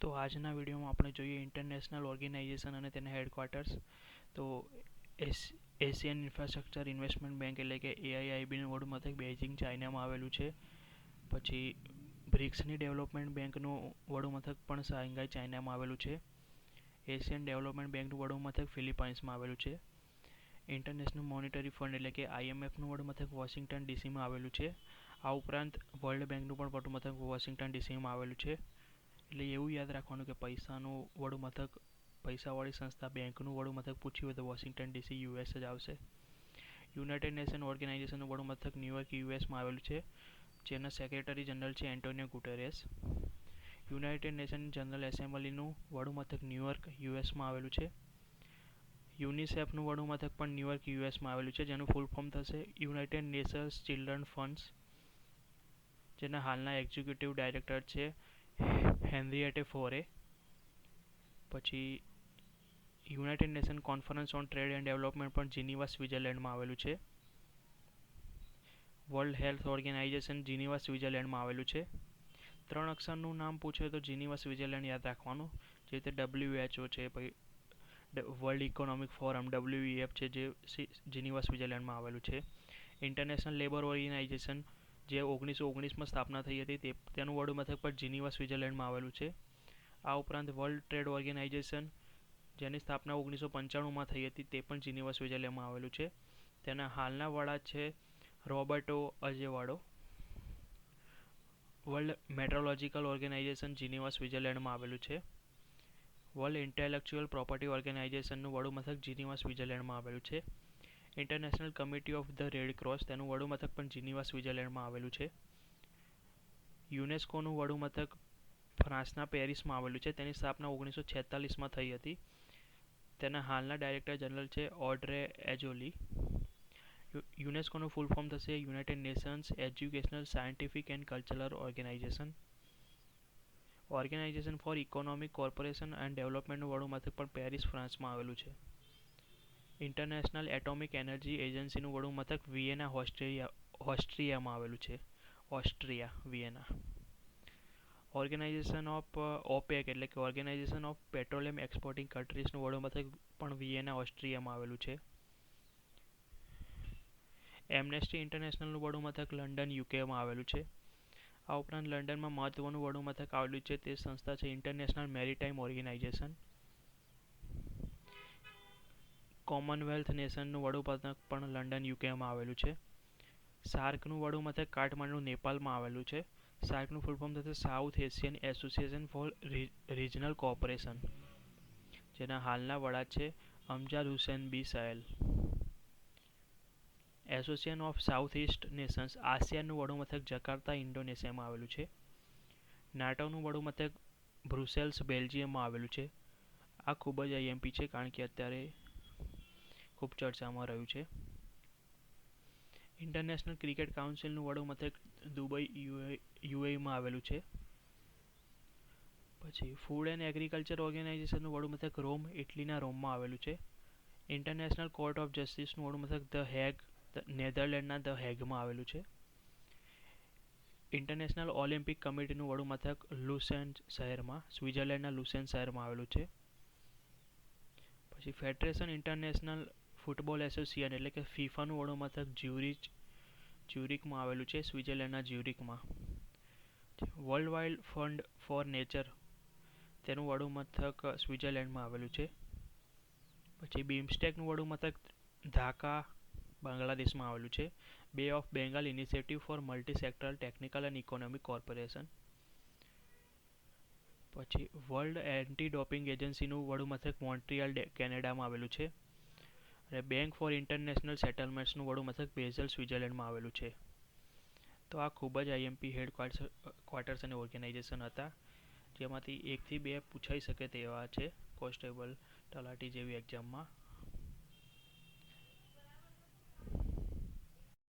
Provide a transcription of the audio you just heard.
તો આજના વિડીયોમાં આપણે જોઈએ ઇન્ટરનેશનલ ઓર્ગેનાઇઝેશન અને તેના હેડક્વાર્ટર્સ. તો એશિયન ઇન્ફ્રાસ્ટ્રક્ચર ઇન્વેસ્ટમેન્ટ બેંક એટલે કે AIIBનું વડું મથક બેઇજિંગ ચાઇનામાં આવેલું છે. પછી બ્રિક્સની ડેવલપમેન્ટ બેંકનું વડું મથક પણ શાંઘાઈ ચાઇનામાં આવેલું છે. એશિયન ડેવલપમેન્ટ બેંકનું વડું મથક ફિલિપાઇન્સમાં આવેલું છે. ઇન્ટરનેશનલ મોનિટરી ફંડ એટલે કે IMFનું વડું મથક વોશિંગ્ટન ડીસીમાં આવેલું છે. આ ઉપરાંત વર્લ્ડ બેંકનું પણ વડું મથક વોશિંગ્ટન ડીસીમાં આવેલું છે. એટલે એવું યાદ રાખવાનું કે પૈસાનું વડું મથક, પૈસાવાળી સંસ્થા બેંકનું વડું મથક પૂછ્યું હોય તો વોશિંગ્ટન ડીસી US જ આવશે. યુનાઇટેડ નેશન ઓર્ગેનાઇઝેશનનું વડું મથક ન્યુયોર્ક USમાં આવેલું છે, જેના સેક્રેટરી જનરલ છે Antonio Guterres. United Nation General એસેમ્બલીનું વડું મથક ન્યુયોર્ક USમાં આવેલું છે. યુનિસેફનું વડું મથક પણ ન્યુયોર્ક USમાં આવેલું છે, જેનું ફૂલ ફોર્મ થશે યુનાઇટેડ નેશન્સ ચિલ્ડ્રન ફંડ્સ, જેના હાલના એક્ઝિક્યુટિવ ડાયરેક્ટર છે હેનરીએટે ફોરે. પછી United nation conference on trade and development પણ જીનીવા સ્વિટ્ઝરલેન્ડમાં આવેલું છે. વર્લ્ડ હેલ્થ ઓર્ગેનાઇઝેશન જીનીવા સ્વિટ્ઝરલેન્ડમાં આવેલું છે. 3 અક્ષરનું નામ પૂછે તો જીનીવા સ્વિટ્ઝરલેન્ડ યાદ રાખવાનું, જે રીતે WHO છે, પછી વર્લ્ડ ઇકોનોમિક ફોરમ WEF છે, જે જીનીવા સ્વિટ્ઝરલેન્ડમાં આવેલું છે. ઇન્ટરનેશનલ લેબર ઓર્ગેનાઇઝેશન જે 1919માં સ્થાપના થઈ હતી, તેનું વડું મથક પણ જીનીવા સ્વિટ્ઝરલેન્ડમાં આવેલું છે. આ ઉપરાંત વર્લ્ડ ટ્રેડ ઓર્ગેનાઇઝેશન જેની સ્થાપના 1995માં થઈ હતી, તે પણ જીનીવા સ્વિટ્ઝરલેન્ડમાં આવેલું છે. તેના હાલના વડા છે Roberto Azevedo. World meteorological organisation Geneva સ્વિટ્ઝરલેન્ડમાં આવેલું છે. વર્લ્ડ ઇન્ટેલેક્ચુઅલ પ્રોપર્ટી ઓર્ગેનાઇઝેશનનું વડું મથક જીનીવા સ્વિટ્ઝરલેન્ડમાં આવેલું છે. International committee of the red cross તેનું વડું મથક પણ જીનીવા સ્વિટ્ઝરલેન્ડમાં આવેલું છે. યુનેસ્કોનું વડું મથક ફ્રાન્સના પેરિસમાં આવેલું છે. તેની સ્થાપના 1946માં થઈ હતી. તેના હાલના ડાયરેક્ટર જનરલ છે ઓડ્રે એજોલી. યુનેસ્કોનું ફૂલ ફોર્મ થશે United Nations educational, scientific and cultural organisation. Organisation for economic corporation and ડેવલપમેન્ટનું વડું મથક પણ પેરિસ, ફ્રાન્સમાં આવેલું છે. ઇન્ટરનેશનલ એટોમિક એનર્જી એજન્સીનું વડું મથક વિયેના, ઓસ્ટ્રિયામાં આવેલું છે. Austria, Vienna. Organisation of OPEC એટલે કે ઓર્ગેનાઇઝેશન ઓફ પેટ્રોલિયમ એક્સપોર્ટિંગ કન્ટ્રીઝનું વડું મથક પણ વિયેના, ઓસ્ટ્રિયામાં આવેલું છે. એમ્નેસ્ટી ઇન્ટરનેશનલનું વડું મથક લંડન, UKમાં આવેલું છે. આ ઉપરાંત લંડનમાં મહત્વનું વડું મથક આવેલું છે તે સંસ્થા છે ઇન્ટરનેશનલ મેરીટાઈમ ઓર્ગેનાઇઝેશન. કોમનવેલ્થ નેશનનું વડું મથક પણ લંડન, UKમાં આવેલું છે. સાર્કનું વડું મથક કાઠમંડુ, નેપાળમાં આવેલું છે. સાર્કનું ફૂલ ફોર્મ થશે south Asian association for regional cooperation, જેના હાલના વડા છે Amjad Hussain B Sahel. Association of south east nations આસિયાનનું વડું મથક જકાર્તા, ઇન્ડોનેશિયામાં આવેલું છે. નાટોનું વડું મથક બ્રુસેલ્સ, બેલ્જિયમમાં આવેલું છે. આ ખૂબ જ IMP છે કારણ કે અત્યારે ખૂબ ચર્ચામાં રહ્યું છે. ઇન્ટરનેશનલ ક્રિકેટ કાઉન્સિલનું વડું મથક દુબઈ, UAEમાં આવેલું છે. પછી ફૂડ એન્ડ એગ્રીકલ્ચર ઓર્ગેનાઇઝેશનનું વડું મથક રોમ, ઇટલીના રોમમાં આવેલું છે. ઇન્ટરનેશનલ કોર્ટ ઓફ જસ્ટિસનું વડું મથક ધ હેગ, નેધરલેન્ડના ધ હેગમાં આવેલું છે. ઇન્ટરનેશનલ ઓલિમ્પિક કમિટીનું વડું મથક લુસેન શહેરમાં, સ્વિટ્ઝરલેન્ડના લુસેન શહેરમાં આવેલું છે. પછી ફેડરેશન ઇન્ટરનેશનલ ફૂટબોલ એસોસિએશન એટલે કે ફીફાનું વડું મથક જ્યુરિકમાં આવેલું છે, સ્વિટ્ઝરલેન્ડના જ્યુરિકમાં. World wild fund for nature તેનું વડું મથક સ્વિટ્ઝરલેન્ડમાં આવેલું છે. પછી બીમસ્ટેકનું વડું મથક ઢાકા, બાંગ્લાદેશમાં આવેલું છે. બે of Bengal initiative four multi sectoral technical and economic corporation. પછી વર્લ્ડ એન્ટી ડોપિંગ એજન્સીનું વડું મથક મોન્ટ્રીયલ, કેનેડામાં આવેલું છે. અને બેંક ફોર ઇન્ટરનેશનલ સેટલમેન્ટ્સનું વડું મથક બેઝલ, સ્વિટ્ઝરલેન્ડમાં આવેલું છે. તો આ ખૂબ જ IMP હેડક્વાર્ટર્સ અને ઓર્ગેનાઇઝેશન હતા, જેમાંથી 1 થી 2 પૂછાઈ શકે તેવા છે કોન્સ્ટેબલ, તલાટી જેવી એક્ઝામમાં.